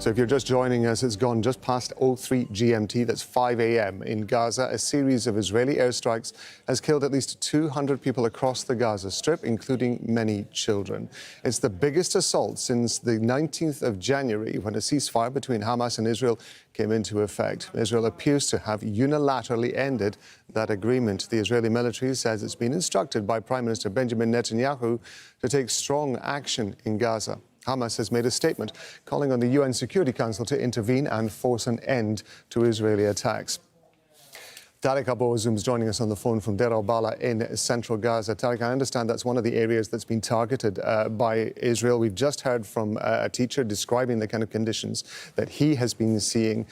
So if you're just joining us, it's gone just past 03 GMT, that's 5 a.m. in Gaza. A series of Israeli airstrikes has killed at least 200 people across the Gaza Strip, including many children. It's the biggest assault since the 19th of January, when a ceasefire between Hamas and Israel came into effect. Israel appears to have unilaterally ended that agreement. The Israeli military says it's been instructed by Prime Minister Benjamin Netanyahu to take strong action in Gaza. Hamas has made a statement calling on the UN Security Council to intervene and force an end to Israeli attacks. Tareq Azzoum is joining us on the phone from Deir el-Balah in central Gaza. Tareq, I understand that's one of the areas that's been targeted by Israel. We've just heard from a teacher describing the kind of conditions that he has been seeing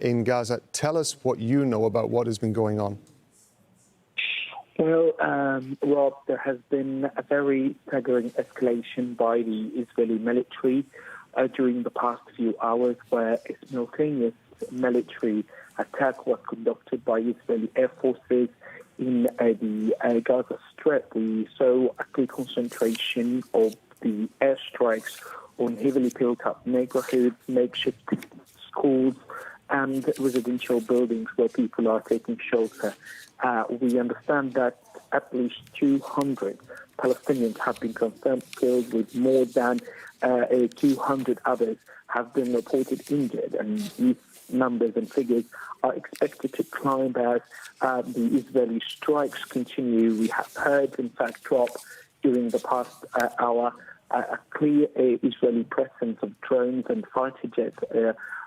in Gaza. Tell us what you know about what has been going on. Well, Rob, there has been a very staggering escalation by the Israeli military during the past few hours, where a simultaneous military attack was conducted by Israeli air forces in the Gaza Strip. We saw a clear concentration of the airstrikes on heavily built-up neighborhoods, makeshift schools, and residential buildings where people are taking shelter. We understand that at least 200 Palestinians have been confirmed killed, with more than 200 others have been reported injured. And these numbers and figures are expected to climb as the Israeli strikes continue. We have heard, in fact, drop during the past hour a clear Israeli presence of drones and fighter jets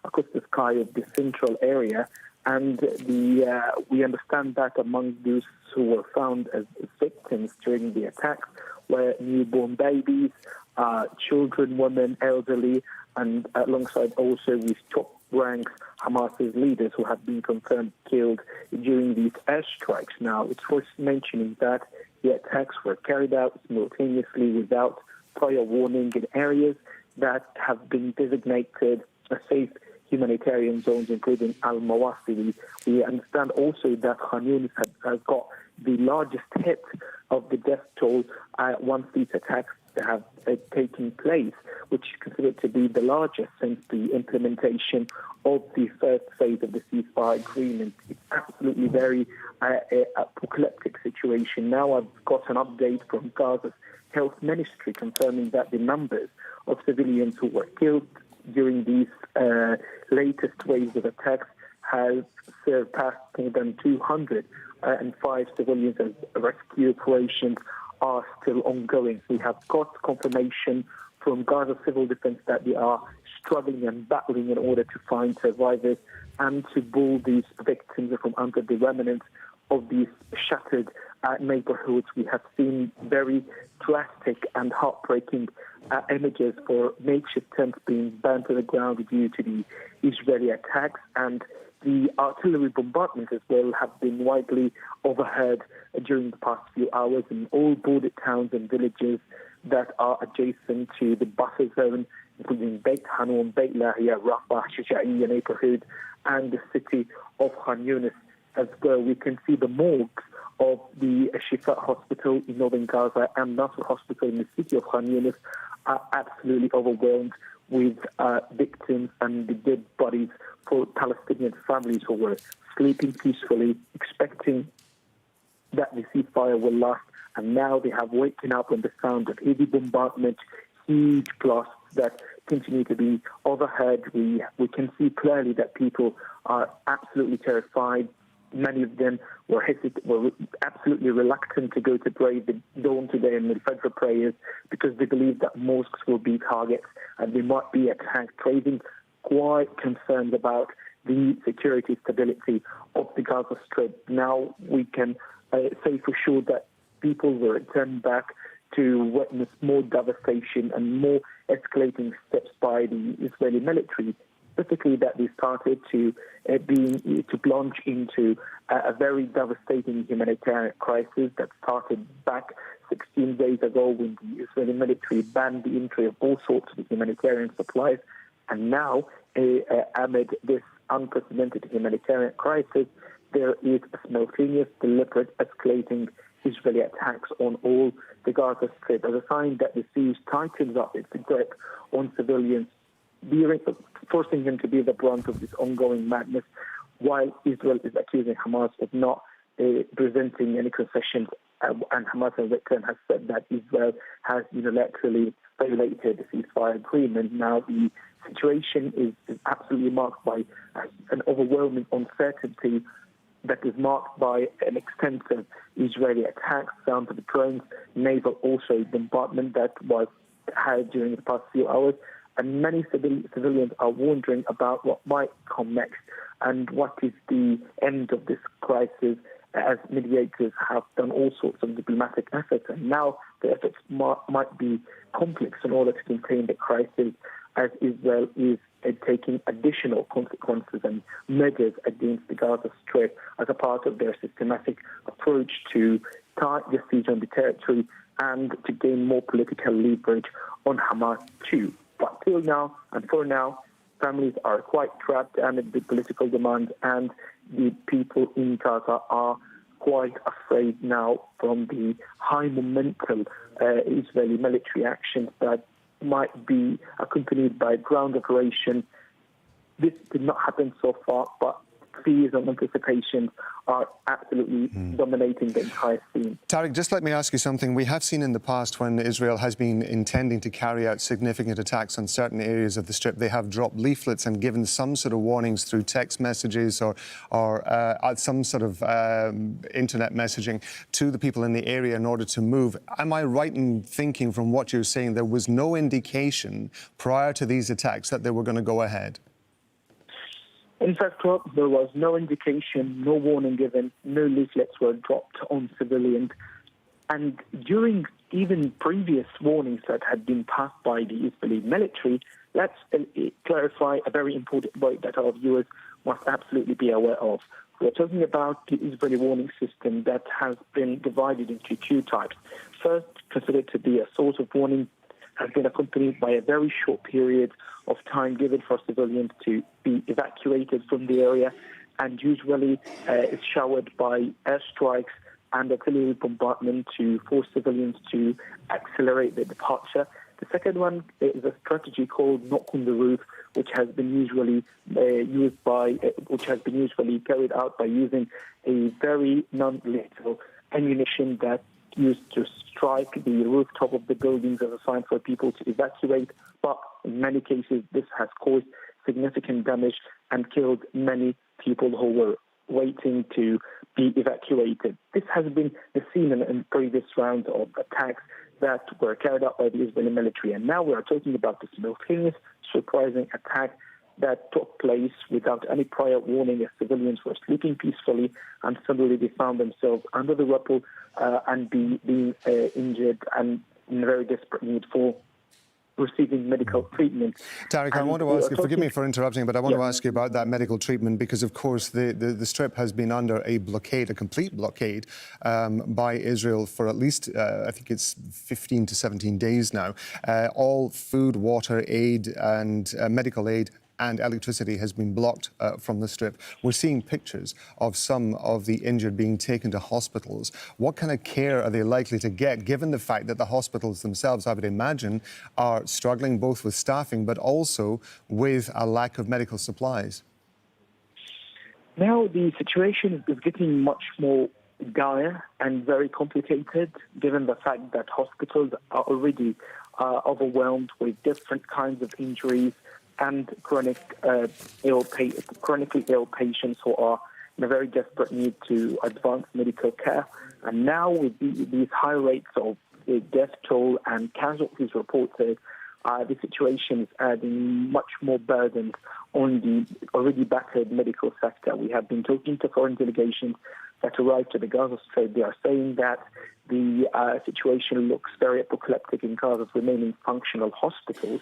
across the sky of the central area. And we understand that among those who were found as victims during the attacks were newborn babies, children, women, elderly, and alongside also with top ranks Hamas's leaders who have been confirmed killed during these airstrikes. Now, it's worth mentioning that the attacks were carried out simultaneously without prior warning in areas that have been designated as safe humanitarian zones, including al-Mawasi. We understand also that Khan Yunis has got the largest hit of the death toll once these attacks have taken place, which is considered to be the largest since the implementation of the first phase of the ceasefire agreement. It's absolutely very apocalyptic situation. Now I've got an update from Gaza's health ministry confirming that the numbers of civilians who were killed during these latest waves of attacks has surpassed more than 200, and 5 civilians as rescue operations are still ongoing. We have got confirmation from Gaza Civil Defense that they are struggling and battling in order to find survivors and to pull these victims from under the remnants of these shattered neighborhoods. We have seen very drastic and heartbreaking images for makeshift tents being burned to the ground due to the Israeli attacks, and the artillery bombardment as well have been widely overheard during the past few hours in all border towns and villages that are adjacent to the buffer zone, including Beit Hanun, Beit Lahia, Rafah, Shuja'iyya neighborhood, and the city of Khan Yunis as well. We can see the morgues of the Shifa Hospital in northern Gaza and Nasser Hospital in the city of Khan Yunis are absolutely overwhelmed with victims and the dead bodies for Palestinian families who were sleeping peacefully, expecting that the ceasefire will last. And now they have waken up on the sound of heavy bombardment, huge blasts that continue to be overheard. We can see clearly that people are absolutely terrified. Many of them were absolutely reluctant to go to pray the dawn today and the Fajr prayers because they believe that mosques will be targets and they might be attacked, raising quite concerns about the security stability of the Gaza Strip. Now we can say for sure that people will return back to witness more devastation and more escalating steps by the Israeli military, specifically that they started to plunge into a very devastating humanitarian crisis that started back 16 days ago when the Israeli military banned the entry of all sorts of humanitarian supplies. And now, amid this unprecedented humanitarian crisis, there is a simultaneous, deliberate, escalating Israeli attacks on all the Gaza Strip as a sign that the siege tightens up its grip on civilians forcing him to be the brunt of this ongoing madness, while Israel is accusing Hamas of not presenting any concessions, and Hamas in return has said that Israel has unilaterally violated the ceasefire agreement. Now the situation is absolutely marked by an overwhelming uncertainty that is marked by an extensive Israeli attack down to the drones, naval also bombardment that was had during the past few hours. And many civilians are wondering about what might come next and what is the end of this crisis, as mediators have done all sorts of diplomatic efforts. And now the efforts might be complex in order to contain the crisis, as Israel is taking additional consequences and measures against the Gaza Strip as a part of their systematic approach to tie the siege on the territory and to gain more political leverage on Hamas too. But till now, and for now, families are quite trapped amid the political demands, and the people in Gaza are quite afraid now from the high momentum Israeli military actions that might be accompanied by ground operation. This did not happen so far, but fears and anticipations are absolutely dominating the entire scene. Tareq, just let me ask you something. We have seen in the past when Israel has been intending to carry out significant attacks on certain areas of the Strip, they have dropped leaflets and given some sort of warnings through text messages or some sort of internet messaging to the people in the area in order to move. Am I right in thinking from what you're saying there was no indication prior to these attacks that they were going to go ahead? In fact, there was no indication, no warning given, no leaflets were dropped on civilians. And during even previous warnings that had been passed by the Israeli military, let's clarify a very important point that our viewers must absolutely be aware of. We're talking about the Israeli warning system that has been divided into two types. First, considered to be a source of warning, has been accompanied by a very short period of time given for civilians to be evacuated from the area, and usually is showered by airstrikes and artillery bombardment to force civilians to accelerate their departure. The second one is a strategy called knock on the roof, which has been usually carried out by using a very non-lethal ammunition that used to strike the rooftop of the buildings as a sign for people to evacuate. But in many cases, this has caused significant damage and killed many people who were waiting to be evacuated. This has been the scene in previous rounds of attacks that were carried out by the Israeli military. And now we are talking about the simultaneous, surprising attack that took place without any prior warning, as civilians were sleeping peacefully, and suddenly they found themselves under the rubble and being injured and in a very desperate need for receiving medical treatment. Tareq, I want to ask you, forgive me for interrupting, but I want to ask you about that medical treatment, because of course the Strip has been under a blockade, a complete blockade by Israel for at least, I think it's 15 to 17 days now. All food, water, aid and medical aid and electricity has been blocked from the Strip. We're seeing pictures of some of the injured being taken to hospitals. What kind of care are they likely to get, given the fact that the hospitals themselves, I would imagine, are struggling both with staffing but also with a lack of medical supplies? Now the situation is getting much more dire and very complicated, given the fact that hospitals are already overwhelmed with different kinds of injuries and chronically ill patients who are in a very desperate need to advanced medical care. And now with these high rates of death toll and casualties reported, the situation is adding much more burdens on the already battered medical sector. We have been talking to foreign delegations that arrived to the Gaza Strip. They are saying that the situation looks very apocalyptic in Gaza's remaining functional hospitals.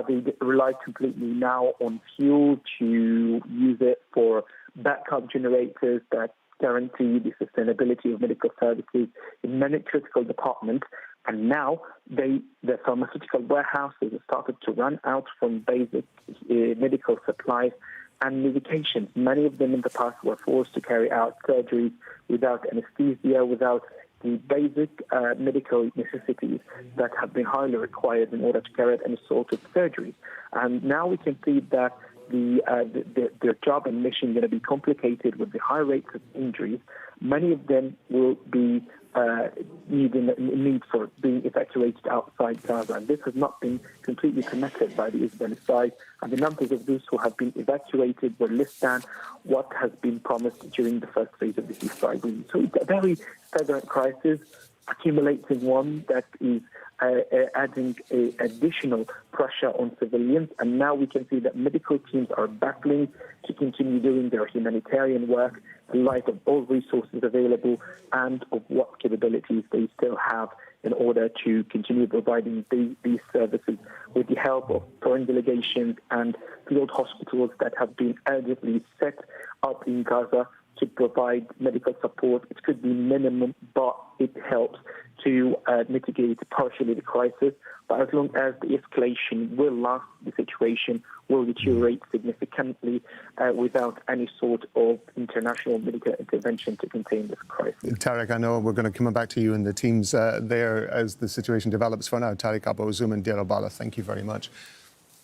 They rely completely now on fuel to use it for backup generators that guarantee the sustainability of medical services in many critical departments. And now the pharmaceutical warehouses have started to run out from basic medical supplies and medications. Many of them in the past were forced to carry out surgeries without anesthesia, without the basic medical necessities that have been highly required in order to carry out any sort of surgery. And now we can see that their job and mission going to be complicated with the high rates of injuries. Many of them will be need for being evacuated outside Gaza. And this has not been completely connected by the Israeli side. And the numbers of those who have been evacuated were less than what has been promised during the first phase of the ceasefire agreement. So it's a very staggering crisis, accumulating one that is adding additional pressure on civilians. And now we can see that medical teams are battling to continue doing their humanitarian work in light of all resources available and of what capabilities they still have in order to continue providing these services with the help of foreign delegations and field hospitals that have been urgently set up in Gaza to provide medical support. It could be minimum, but it helps to mitigate partially the crisis. But as long as the escalation will last, the situation will deteriorate significantly without any sort of international medical intervention to contain this crisis. Tareq, I know we're going to come back to you and the teams there as the situation develops. For now, Tareq Azzoum and Deir, el-Balah, thank you very much.